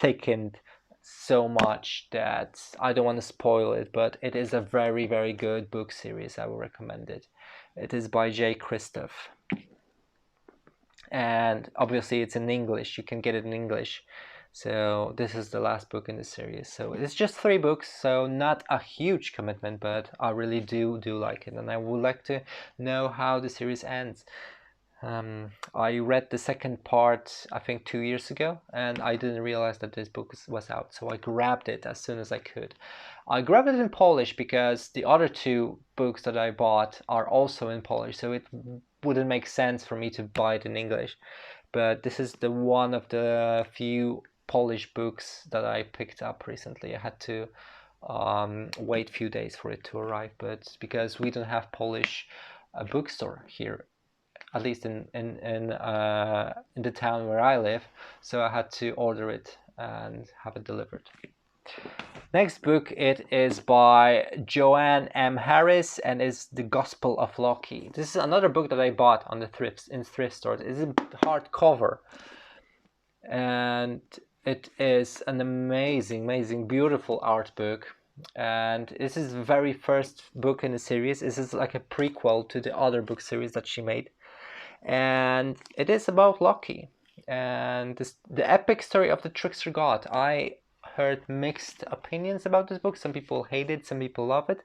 A: thickened so much that I don't want to spoil it, but it is a very, very good book series. I will recommend it. It is by J. Christoph, and obviously it's in English. You can get it in English. So this is the last book in the series. So it's just 3 books, so not a huge commitment, but I really do like it, and I would like to know how the series ends. I read the second part, I think 2 years ago, and I didn't realize that this book was out, so I grabbed it as soon as I could. I grabbed it in Polish because the other 2 books that I bought are also in Polish, so it wouldn't make sense for me to buy it in English. But this is the one of the few Polish books that I picked up recently. I had to wait a few days for it to arrive, but because we don't have Polish bookstore here, at least in the town where I live, so I had to order it and have it delivered. Next book, it is by Joanne M. Harris, and is The Gospel of Loki. This is another book that I bought on the thrift stores. It's a hardcover, and it is an amazing, beautiful art book. And this is the very first book in the series. This is like a prequel to the other book series that she made, and it is about Loki and the epic story of the trickster god. I heard mixed opinions about this book. Some people hate it, some people love it,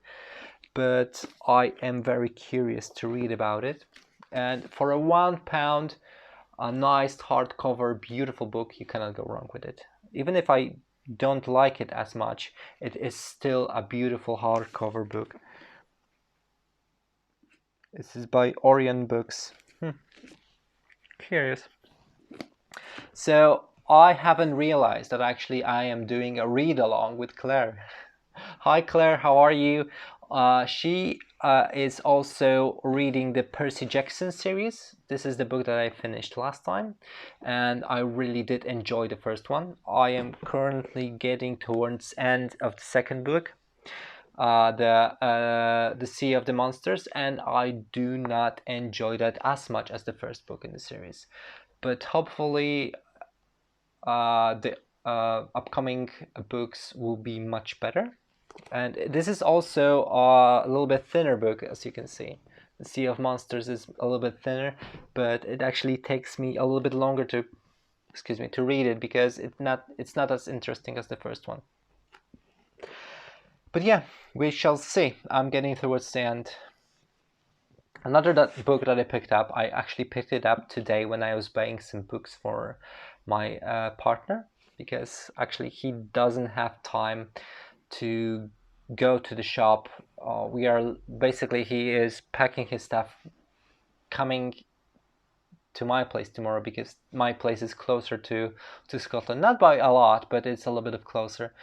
A: but I am very curious to read about it. And for a £1, a nice hardcover, beautiful book, you cannot go wrong with it. Even if I don't like it as much, it is still a beautiful hardcover book. This is by Orion Books. Curious. So I haven't realized that actually I am doing a read along with Claire. Hi Claire, how are you? She is also reading the Percy Jackson series. This is the book that I finished last time, and I really did enjoy the first one. I am currently getting towards the end of the second book, the Sea of the Monsters, and I do not enjoy that as much as the first book in the series. But hopefully the upcoming books will be much better. And this is also a little bit thinner book, as you can see. The Sea of Monsters is a little bit thinner, but it actually takes me a little bit longer to read it, because it's not as interesting as the first one. But yeah, we shall see. I'm getting towards the end. Another book that I picked up, I actually picked it up today when I was buying some books for my partner, because actually he doesn't have time to go to the shop. He is packing his stuff, coming to my place tomorrow, because my place is closer to Scotland, not by a lot, but it's a little bit closer.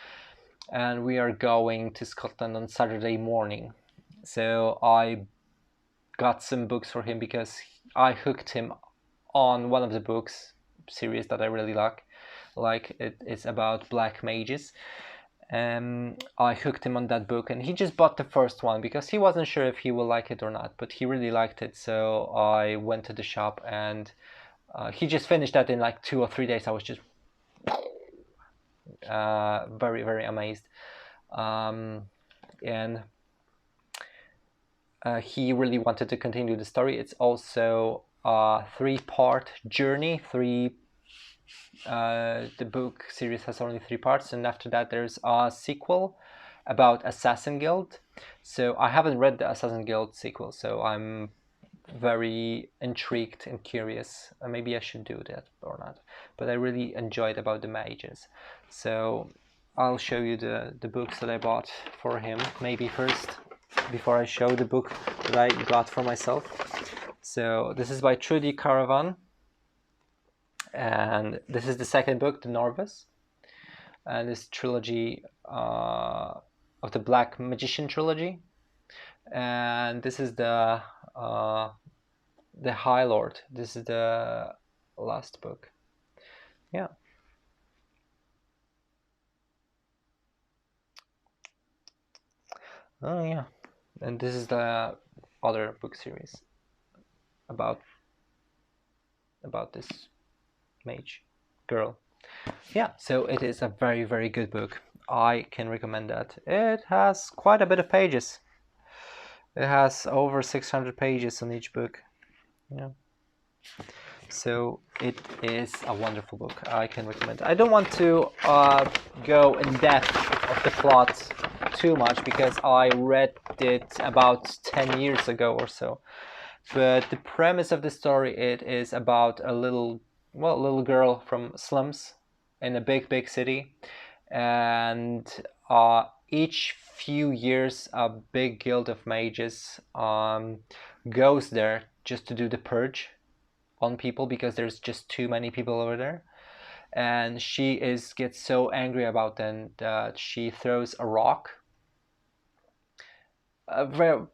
A: And we are going to Scotland on Saturday morning. So I got some books for him because I hooked him on one of the books series that I really like. It's about black mages, I hooked him on that book, and he just bought the first one because he wasn't sure if he will like it or not, but he really liked it. So I went to the shop, and he just finished that in like 2 or 3 days. I was just very, very amazed. And he really wanted to continue the story. It's also a 3-part journey. The book series has only 3 parts, and after that there's a sequel about Assassin Guild. So I haven't read the Assassin Guild sequel, so I'm very intrigued and curious. Maybe I should do that or not, but I really enjoyed about the mages. So I'll show you the books that I bought for him maybe first, before I show the book that I got for myself. So this is by Trudy Caravan, and this is the second book, The Novice, and this trilogy of the Black Magician trilogy. And this is the High Lord. This is the last book. Yeah. Oh yeah. And this is the other book series about this mage girl. Yeah, so it is a very, very good book. I can recommend that. It has quite a bit of pages. It has over 600 pages on each book. Yeah. So it is a wonderful book. I can recommend it. I don't want to go in depth of the plot too much because I read it about 10 years ago or so. But the premise of the story, it is about a little girl from slums in a big city, and each few years a big guild of mages goes there just to do the purge on people because there's just too many people over there. And she gets so angry about them that she throws a rock.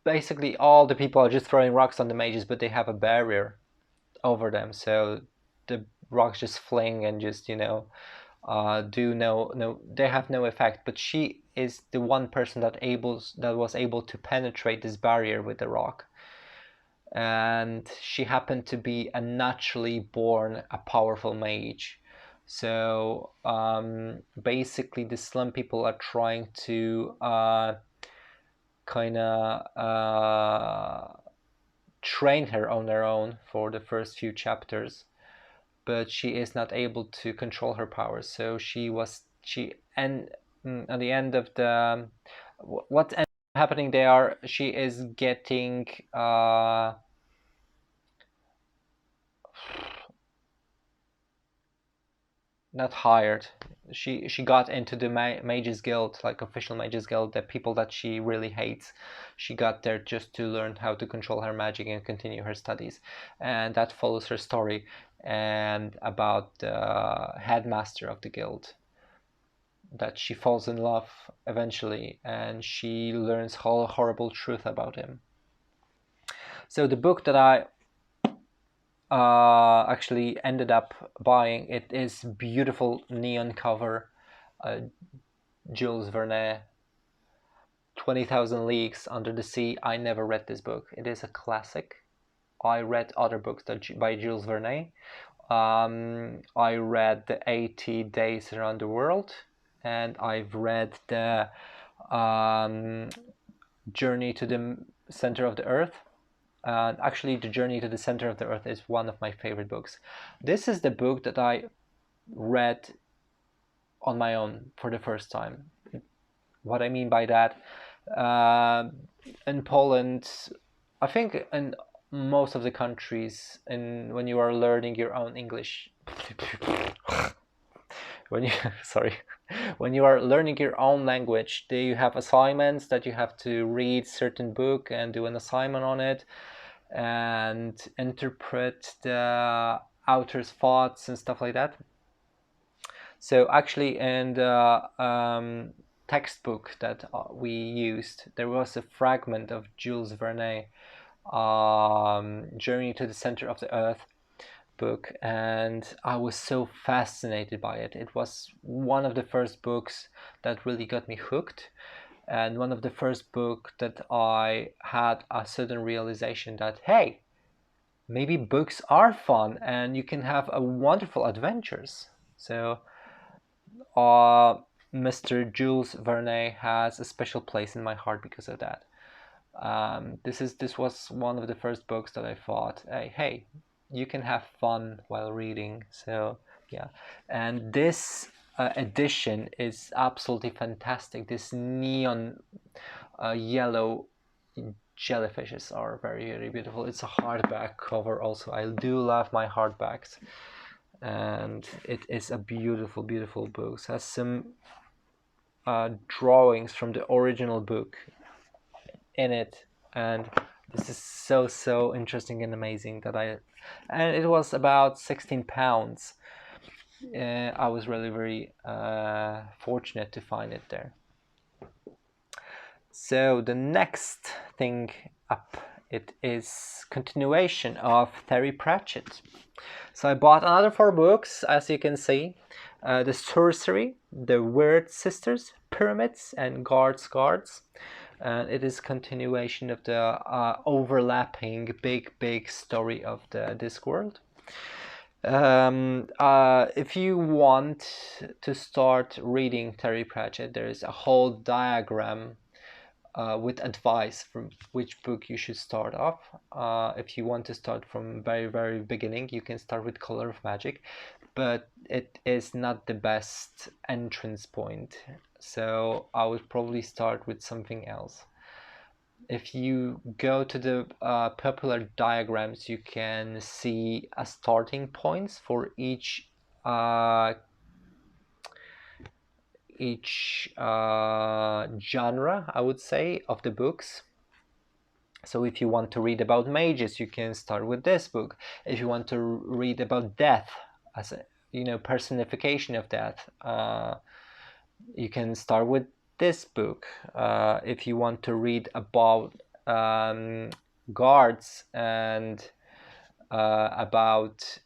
A: Basically all the people are just throwing rocks on the mages, but they have a barrier over them, so the rocks just fling and just they have no effect. But she is the one person that was able to penetrate this barrier with the rock, and she happened to be a naturally born, a powerful mage. So basically the slum people are trying to kind of train her on their own for the first few chapters, but she is not able to control her powers. So at the end of the what's happening there, she is getting not hired. She got into the mages guild, like official mages guild, the people that she really hates. She got there just to learn how to control her magic and continue her studies, and that follows her story and about the headmaster of the guild, that she falls in love eventually and she learns whole horrible truth about him. So the book that I actually ended up buying, it is beautiful neon cover, Jules Verne, 20,000 Leagues Under the Sea. I never read this book. It is a classic. I read other books by Jules Verne. I read the 80 Days Around the World, and I've read the Journey to the Center of the Earth. Actually, The Journey to the Center of the Earth is one of my favorite books. This is the book that I read on my own for the first time. What I mean by that, in Poland, I think in most of the countries, when you are learning your own English, when you are learning your own language, you have assignments that you have to read certain book and do an assignment on it and interpret the author's thoughts and stuff like that. So actually in the textbook that we used, there was a fragment of Jules Verne, Journey to the Center of the Earth, book, and I was so fascinated by it. It was one of the first books that really got me hooked, and one of the first books that I had a sudden realization that, hey, maybe books are fun and you can have a wonderful adventures. So Mr. Jules Verne has a special place in my heart because of that. This was one of the first books that I thought, hey, you can have fun while reading. So yeah, and this edition is absolutely fantastic. This neon yellow jellyfishes are very, very beautiful. It's a hardback cover also. I do love my hardbacks, and it is a beautiful, beautiful book. It has some drawings from the original book in it, and this is so interesting and amazing that and it was about 16 pounds. I was really very fortunate to find it there. So the next thing up, it is continuation of Terry Pratchett. So I bought another 4 books, as you can see. The Sorcery, The Weird Sisters, Pyramids, and Guards. And it is continuation of the overlapping big story of the Discworld. If you want to start reading Terry Pratchett, there is a whole diagram with advice from which book you should start off. If you want to start from very beginning, you can start with Color of Magic, but it is not the best entrance point. So I would probably start with something else. If you go to the popular diagrams, you can see a starting points for each genre, I would say, of the books. So if you want to read about mages, you can start with this book. If you want to read about death, as a personification of death, you can start with this book. If you want to read about guards and about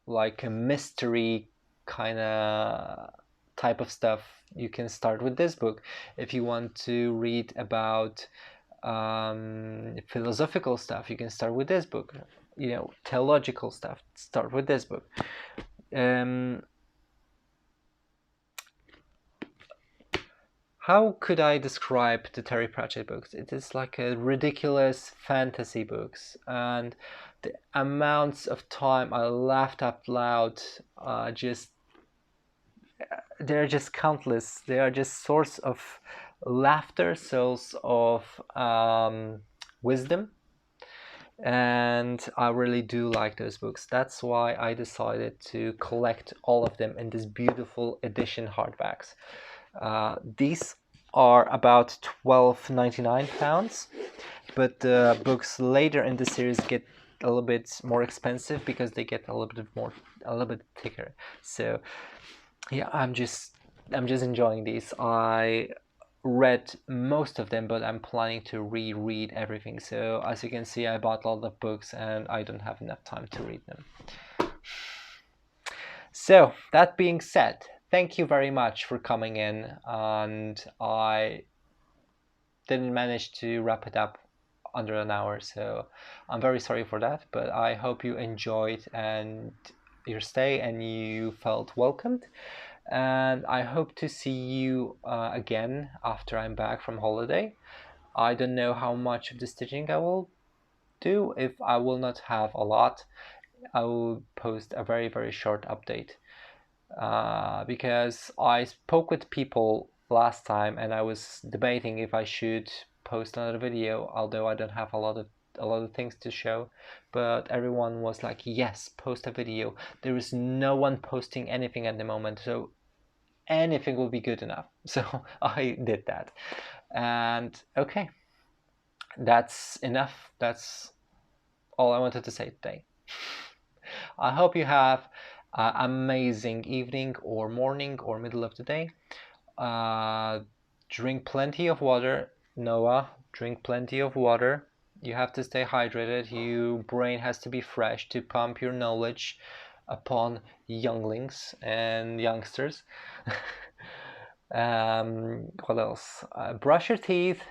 A: like a mystery kind of type of stuff, you can start with this book. If you want to read about philosophical stuff, you can start with this book. Theological stuff, start with this book. How could I describe the Terry Pratchett books? It is like a ridiculous fantasy books, and the amounts of time I laughed out loud they're just countless. They are just source of laughter, source of wisdom, and I really do like those books. That's why I decided to collect all of them in this beautiful edition hardbacks. These are about £12.99, but the books later in the series get a little bit more expensive because they get a little bit thicker. So yeah, I'm just enjoying these. I read most of them, but I'm planning to reread everything. So as you can see, I bought a lot of books and I don't have enough time to read them. So that being said, thank you very much for coming in, and I didn't manage to wrap it up under an hour, so I'm very sorry for that, but I hope you enjoyed and your stay and you felt welcomed, and I hope to see you again after I'm back from holiday. I don't know how much of the stitching I will do. If I will not have a lot, I will post a very short update. Because I spoke with people last time and I was debating if I should post another video, although I don't have a lot of things to show, but everyone was like, yes, post a video. There is no one posting anything at the moment, so anything will be good enough. So I did that, and okay, that's enough. That's all I wanted to say today. I hope you have amazing evening or morning or middle of the day. Drink plenty of water, Noah. Drink plenty of water. You have to stay hydrated. Your brain has to be fresh to pump your knowledge upon younglings and youngsters. What else? Brush your teeth,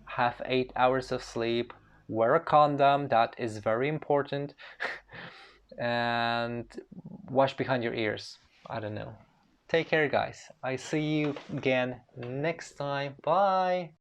A: have 8 hours of sleep, wear a condom, that is very important, and wash behind your ears. I don't know. Take care, guys. I see you again next time. Bye.